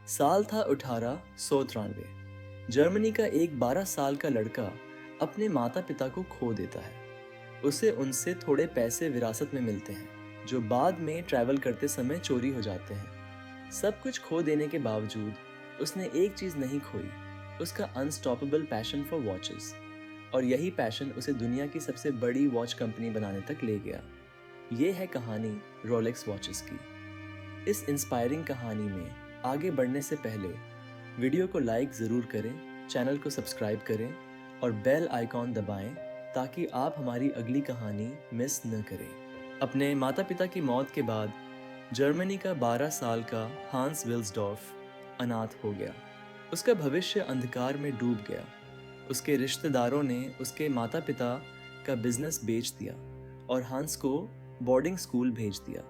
साल था 1893। जर्मनी का एक 12 साल का लड़का अपने माता पिता को खो देता है। उसे उनसे थोड़े पैसे विरासत में मिलते हैं जो बाद में ट्रैवल करते समय चोरी हो जाते हैं। सब कुछ खो देने के बावजूद उसने एक चीज नहीं खोई, उसका अनस्टॉपेबल पैशन फॉर वॉचेस। और यही पैशन उसे दुनिया की सबसे बड़ी वॉच कंपनी बनाने तक ले गया। ये है कहानी रोलेक्स वॉचेस की। इस इंस्पायरिंग कहानी में आगे बढ़ने से पहले वीडियो को लाइक ज़रूर करें, चैनल को सब्सक्राइब करें और बेल आइकॉन दबाएं ताकि आप हमारी अगली कहानी मिस न करें। अपने माता पिता की मौत के बाद जर्मनी का 12 साल का हांस विल्सडॉर्फ अनाथ हो गया। उसका भविष्य अंधकार में डूब गया। उसके रिश्तेदारों ने उसके माता पिता का बिजनेस बेच दिया और हांस को बोर्डिंग स्कूल भेज दिया।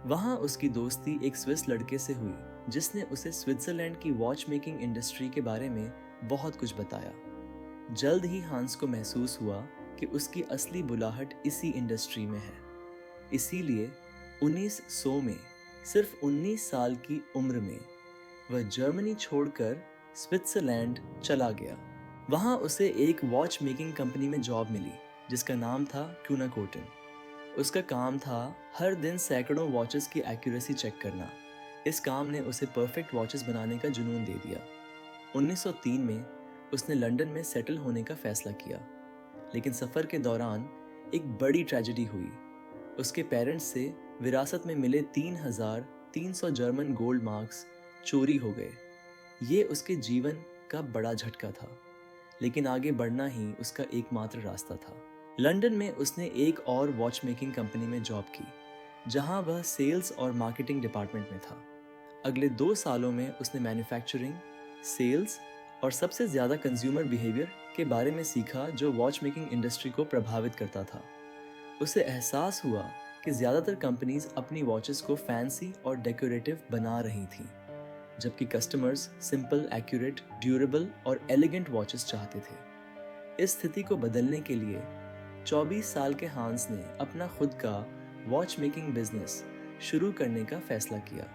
वहाँ उसकी दोस्ती एक स्विस लड़के से हुई जिसने उसे स्विट्जरलैंड की वॉच मेकिंग इंडस्ट्री के बारे में बहुत कुछ बताया। जल्द ही हांस को महसूस हुआ कि उसकी असली बुलाहट इसी इंडस्ट्री में है। इसीलिए 1900 में सिर्फ 19 साल की उम्र में वह जर्मनी छोड़कर स्विट्जरलैंड चला गया। वहाँ उसे एक वॉच मेकिंग कंपनी में जॉब मिली जिसका नाम था क्यूनाकोटन। उसका काम था हर दिन सैकड़ों वॉचेस की एक्यूरेसी चेक करना। इस काम ने उसे परफेक्ट वॉचेस बनाने का जुनून दे दिया। 1903 में उसने लंदन में सेटल होने का फैसला किया, लेकिन सफ़र के दौरान एक बड़ी ट्रेजेडी हुई। उसके पेरेंट्स से विरासत में मिले 3,300 जर्मन गोल्ड मार्क्स चोरी हो गए। ये उसके जीवन का बड़ा झटका था, लेकिन आगे बढ़ना ही उसका एकमात्र रास्ता था। लंदन में उसने एक और वॉच मेकिंग कंपनी में जॉब की, जहां वह सेल्स और मार्केटिंग डिपार्टमेंट में था। अगले 2 सालों में उसने मैन्युफैक्चरिंग, सेल्स और सबसे ज़्यादा कंज्यूमर बिहेवियर के बारे में सीखा जो वॉच मेकिंग इंडस्ट्री को प्रभावित करता था। उसे एहसास हुआ कि ज़्यादातर कंपनीज अपनी वॉचेस को फैंसी और डेकोरेटिव बना रही थीं, जबकि कस्टमर्स सिंपल, एक्यूरेट, ड्यूरेबल और एलिगेंट वॉचेस चाहते थे। इस स्थिति को बदलने के लिए 24 साल के हांस ने अपना खुद का वॉच मेकिंग बिजनेस शुरू करने का फैसला किया।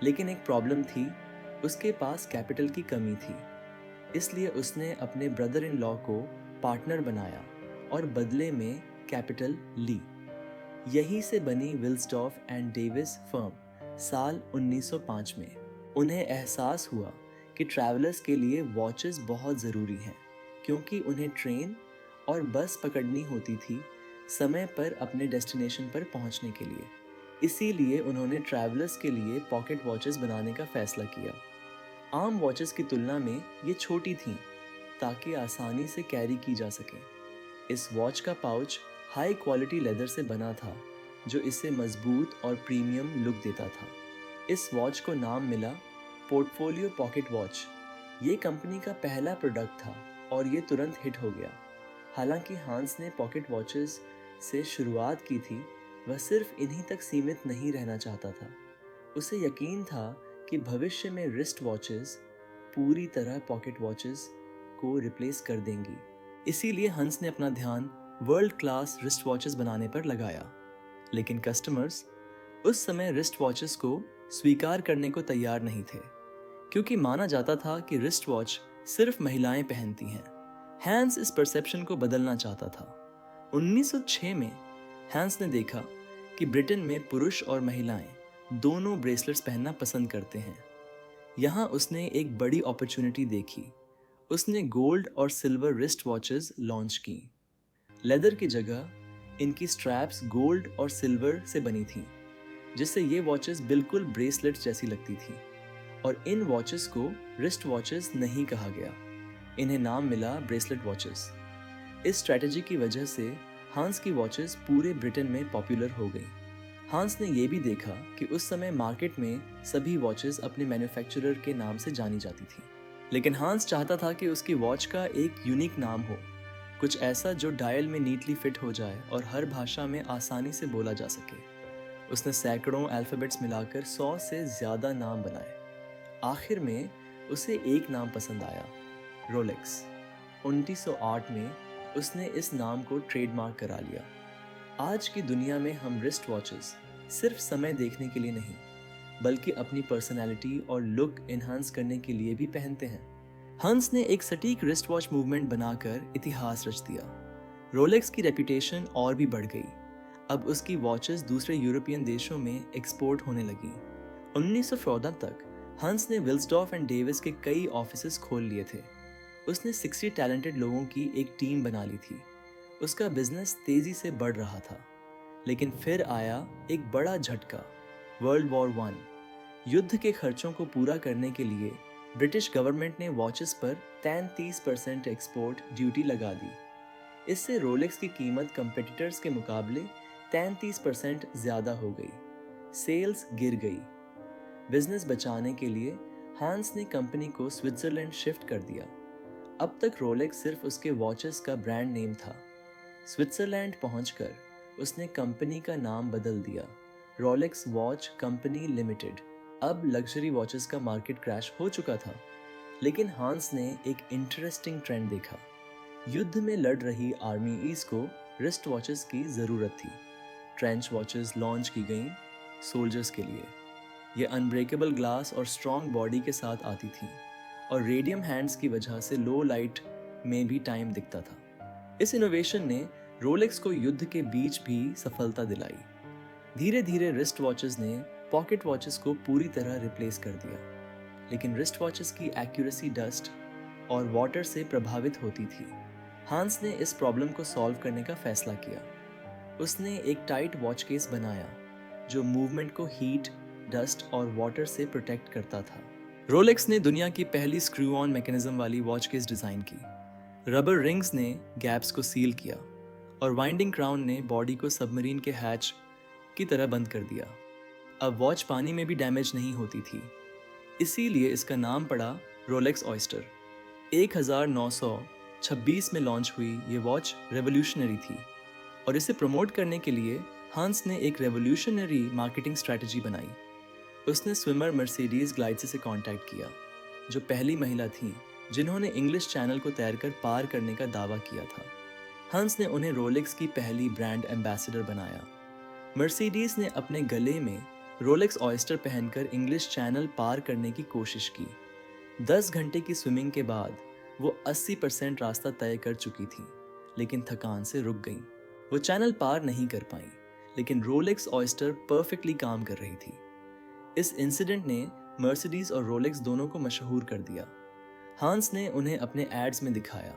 लेकिन एक प्रॉब्लम थी, उसके पास कैपिटल की कमी थी। इसलिए उसने अपने ब्रदर इन लॉ को पार्टनर बनाया और बदले में कैपिटल ली। यहीं से बनी विल्सडॉर्फ एंड डेविस फर्म साल 1905 में। उन्हें एहसास हुआ कि ट्रैवलर्स के लिए वॉचेस बहुत ज़रूरी हैं, क्योंकि उन्हें ट्रेन और बस पकड़नी होती थी समय पर अपने डेस्टिनेशन पर पहुंचने के लिए। इसीलिए उन्होंने ट्रैवलर्स के लिए पॉकेट वॉचेस बनाने का फैसला किया। आम वॉचेस की तुलना में ये छोटी थीं ताकि आसानी से कैरी की जा सके। इस वॉच का पाउच हाई क्वालिटी लेदर से बना था जो इसे मजबूत और प्रीमियम लुक देता था। इस वॉच को नाम मिला पोर्टफोलियो पॉकेट वॉच। ये कंपनी का पहला प्रोडक्ट था और ये तुरंत हिट हो गया। हालांकि हांस ने पॉकेट वॉचेस से शुरुआत की थी, वह सिर्फ इन्हीं तक सीमित नहीं रहना चाहता था। उसे यकीन था कि भविष्य में रिस्ट वॉचेस पूरी तरह पॉकेट वॉचेस को रिप्लेस कर देंगी। इसीलिए हंस ने अपना ध्यान वर्ल्ड क्लास रिस्ट वॉचेस बनाने पर लगाया। लेकिन कस्टमर्स उस समय रिस्ट वॉचेस को स्वीकार करने को तैयार नहीं थे, क्योंकि माना जाता था कि रिस्ट वॉच सिर्फ महिलाएं पहनती हैं। हैंस इस परसेप्शन को बदलना चाहता था। 1906 में हैंस ने देखा कि ब्रिटेन में पुरुष और महिलाएं दोनों ब्रेसलेट्स पहनना पसंद करते हैं। यहाँ उसने एक बड़ी अपॉर्चुनिटी देखी। उसने गोल्ड और सिल्वर रिस्ट वॉचेस लॉन्च की। लेदर की जगह इनकी स्ट्रैप्स गोल्ड और सिल्वर से बनी थीं, जिससे ये वॉचेस बिल्कुल ब्रेसलेट जैसी लगती थी। और इन वॉचेस को रिस्ट वॉचेस नहीं कहा गया, इन्हें नाम मिला ब्रेसलेट वॉचेस। इस स्ट्रेटजी की वजह से हांस की वॉचेस पूरे ब्रिटेन में पॉपुलर हो गई। हांस ने यह भी देखा कि उस समय मार्केट में सभी वॉचेस अपने मैन्युफैक्चरर के नाम से जानी जाती थी, लेकिन हांस चाहता था कि उसकी वॉच का एक यूनिक नाम हो, कुछ ऐसा जो डायल में नीटली फिट हो जाए और हर भाषा में आसानी से बोला जा सके। उसने सैकड़ों अल्फ़ाबेट्स मिलाकर 100 से ज़्यादा नाम बनाए। आखिर में उसे एक नाम पसंद आया, रोलेक्स। 1908 में उसने इस नाम को ट्रेडमार्क करा लिया। आज की दुनिया में हम रिस्ट वॉचेस सिर्फ समय देखने के लिए नहीं, बल्कि अपनी पर्सनैलिटी और लुक इन्हांस करने के लिए भी पहनते हैं। हंस ने एक सटीक रिस्ट वॉच मूवमेंट बनाकर इतिहास रच दिया। रोलेक्स की रेपुटेशन और भी बढ़ गई। अब उसकी वॉचेस दूसरे यूरोपियन देशों में एक्सपोर्ट होने लगी। 1914 तक हंस ने विल्सडॉर्फ एंड डेविस के कई ऑफिसेस खोल लिए थे। उसने 60 टैलेंटेड लोगों की एक टीम बना ली थी। उसका बिजनेस तेजी से बढ़ रहा था। लेकिन फिर आया एक बड़ा झटका, वर्ल्ड वॉर 1। युद्ध के खर्चों को पूरा करने के लिए ब्रिटिश गवर्नमेंट ने वॉचेस पर 33% एक्सपोर्ट ड्यूटी लगा दी। इससे रोलेक्स की कीमत कंपेटिटर्स के मुकाबले 33% ज़्यादा हो गई। सेल्स गिर गई। बिजनेस बचाने के लिए हांस ने कंपनी को स्विट्जरलैंड शिफ्ट कर दिया। अब तक रोलेक्स सिर्फ उसके वॉचेस का ब्रांड नेम था। स्विट्जरलैंड पहुंचकर उसने कंपनी का नाम बदल दिया, रोलेक्स वॉच कंपनी लिमिटेड। अब लग्जरी वॉचेस का मार्केट क्रैश हो चुका था, लेकिन हांस ने एक इंटरेस्टिंग ट्रेंड देखा। युद्ध में लड़ रही आर्मीज को रिस्ट वॉचेस की ज़रूरत थी। ट्रेंच वॉचेस लॉन्च की गईं सोल्जर्स के लिए। ये अनब्रेकेबल ग्लास और स्ट्रॉन्ग बॉडी के साथ आती थीं और रेडियम हैंड्स की वजह से लो लाइट में भी टाइम दिखता था। इस इनोवेशन ने रोलेक्स को युद्ध के बीच भी सफलता दिलाई। धीरे धीरे रिस्ट वॉचेस ने पॉकेट वॉचेस को पूरी तरह रिप्लेस कर दिया, लेकिन रिस्ट वॉचेस की एक्यूरेसी डस्ट और वाटर से प्रभावित होती थी। हांस ने इस प्रॉब्लम को सॉल्व करने का फैसला किया। उसने एक टाइट वॉच केस बनाया जो मूवमेंट को हीट, डस्ट और वाटर से प्रोटेक्ट करता था। रोलेक्स ने दुनिया की पहली स्क्रू ऑन मैकेनिज्म वाली वॉच केस डिज़ाइन की। रबर रिंग्स ने गैप्स को सील किया और वाइंडिंग क्राउन ने बॉडी को सबमरीन के हैच की तरह बंद कर दिया। अब वॉच पानी में भी डैमेज नहीं होती थी, इसीलिए इसका नाम पड़ा रोलेक्स ऑयस्टर। 1926 में लॉन्च हुई ये वॉच रेवोल्यूशनरी थी और इसे प्रमोट करने के लिए हांस ने एक रेवोल्यूशनरी मार्केटिंग स्ट्रैटेजी बनाई। उसने स्विमर मर्सिडीज ग्लाइड्से से कांटेक्ट किया, जो पहली महिला थी जिन्होंने इंग्लिश चैनल को तैरकर पार करने का दावा किया था। हंस ने उन्हें रोलेक्स की पहली ब्रांड एम्बेसडर बनाया। मर्सिडीज ने अपने गले में रोलेक्स ऑयस्टर पहनकर इंग्लिश चैनल पार करने की कोशिश की। 10 घंटे की स्विमिंग के बाद वो 80% रास्ता तय कर चुकी थी, लेकिन थकान से रुक गई। वो चैनल पार नहीं कर पाई, लेकिन रोलेक्स ऑयस्टर परफेक्टली काम कर रही थी। इस इंसिडेंट ने मर्सिडीज और रोलेक्स दोनों को मशहूर कर दिया। हांस ने उन्हें अपने एड्स में दिखाया।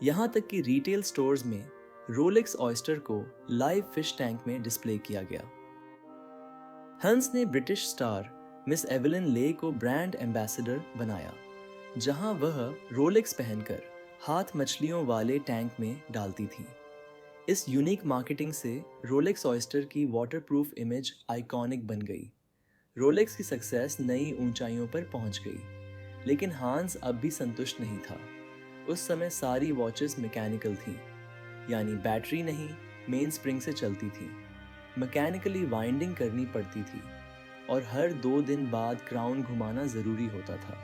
यहाँ तक कि रिटेल स्टोर्स में रोलेक्स ऑयस्टर को लाइव फिश टैंक में डिस्प्ले किया गया। हंस ने ब्रिटिश स्टार मिस एवेलिन ले को ब्रांड एम्बेसडर बनाया, जहां वह रोलेक्स पहनकर हाथ मछलियों वाले टैंक में डालती थी। इस यूनिक मार्केटिंग से रोलेक्स ऑयस्टर की वाटरप्रूफ इमेज आइकॉनिक बन गई। रोलेक्स की सक्सेस नई ऊंचाइयों पर पहुंच गई, लेकिन हांस अब भी संतुष्ट नहीं था। उस समय सारी वॉचेस मैकेनिकल थीं, यानी बैटरी नहीं, मेन स्प्रिंग से चलती थी। मैकेनिकली वाइंडिंग करनी पड़ती थी और हर 2 दिन बाद क्राउन घुमाना ज़रूरी होता था।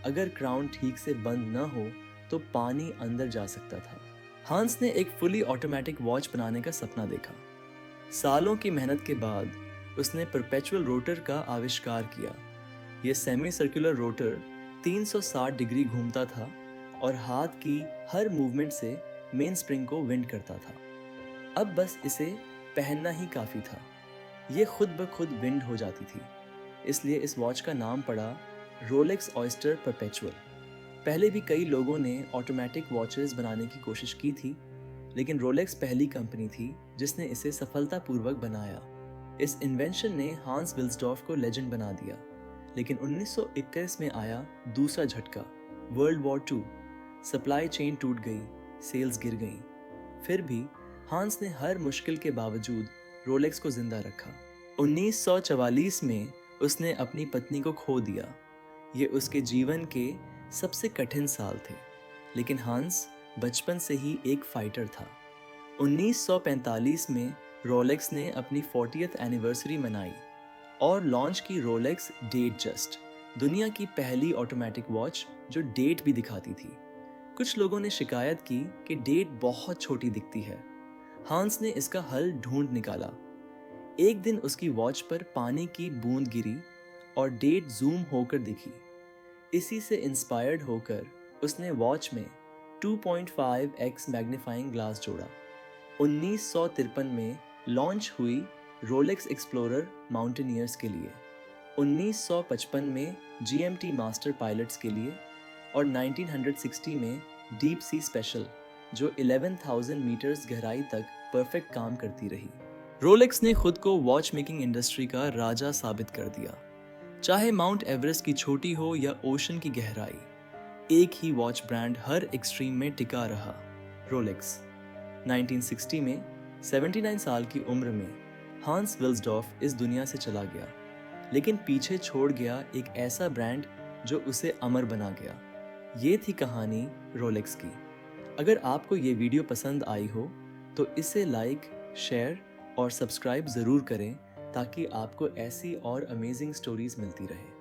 अगर क्राउन ठीक से बंद न हो तो पानी अंदर जा सकता था। हांस ने एक फुली ऑटोमेटिक वॉच बनाने का सपना देखा। सालों की मेहनत के बाद उसने परपेचुअल रोटर का आविष्कार किया। यह सेमी सर्कुलर रोटर 360 डिग्री घूमता था और हाथ की हर मूवमेंट से मेन स्प्रिंग को विंड करता था। अब बस इसे पहनना ही काफ़ी था। ये खुद ब खुद विंड हो जाती थी, इसलिए इस वॉच का नाम पड़ा रोलेक्स ऑयस्टर परपेचुअल। पहले भी कई लोगों ने ऑटोमेटिक वॉचेस बनाने की कोशिश की थी, लेकिन रोलेक्स पहली कंपनी थी जिसने इसे सफलतापूर्वक बनाया। इस इन्वेंशन ने हांस विल्सडॉर्फ को लेजेंड बना दिया, लेकिन 1921 में आया दूसरा झटका, वर्ल्ड वॉर 2। सप्लाई चेन टूट गई, सेल्स गिर गईं। फिर भी हांस ने हर मुश्किल के बावजूद रोलेक्स को जिंदा रखा। 1944 में उसने अपनी पत्नी को खो दिया। ये उसके जीवन के सबसे कठिन साल थे, लेकिन हांस बचपन से ही एक फाइटर था। 1945 में रोलेक्स ने अपनी 40th एनिवर्सरी मनाई और लॉन्च की रोलेक्स डेट जस्ट, दुनिया की पहली ऑटोमेटिक वॉच जो डेट भी दिखाती थी। कुछ लोगों ने शिकायत की कि डेट बहुत छोटी दिखती है। हांस ने इसका हल ढूंढ निकाला। एक दिन उसकी वॉच पर पानी की बूंद गिरी और डेट जूम होकर दिखी। इसी से इंस्पायर्ड होकर उसने वॉच में 2.5x मैग्नीफाइंग ग्लास जोड़ा। 1953 में लॉन्च हुई रोलेक्स एक्सप्लोरर माउंटेनियर्स के लिए, 1955 में GMT मास्टर पायलट्स के लिए और 1960 में डीप सी स्पेशल जो 11,000 मीटर्स गहराई तक परफेक्ट काम करती रही। रोलेक्स ने खुद को वॉच मेकिंग इंडस्ट्री का राजा साबित कर दिया। चाहे माउंट एवरेस्ट की छोटी हो या ओशन की गहराई, एक ही वॉच ब्रांड हर एक्सट्रीम में टिका रहा, रोलेक्स। 1960 में 79 साल की उम्र में हांस विल्सडॉर्फ इस दुनिया से चला गया, लेकिन पीछे छोड़ गया एक ऐसा ब्रांड जो उसे अमर बना गया। ये थी कहानी रोलेक्स की। अगर आपको ये वीडियो पसंद आई हो तो इसे लाइक, शेयर और सब्सक्राइब ज़रूर करें ताकि आपको ऐसी और अमेजिंग स्टोरीज मिलती रहे।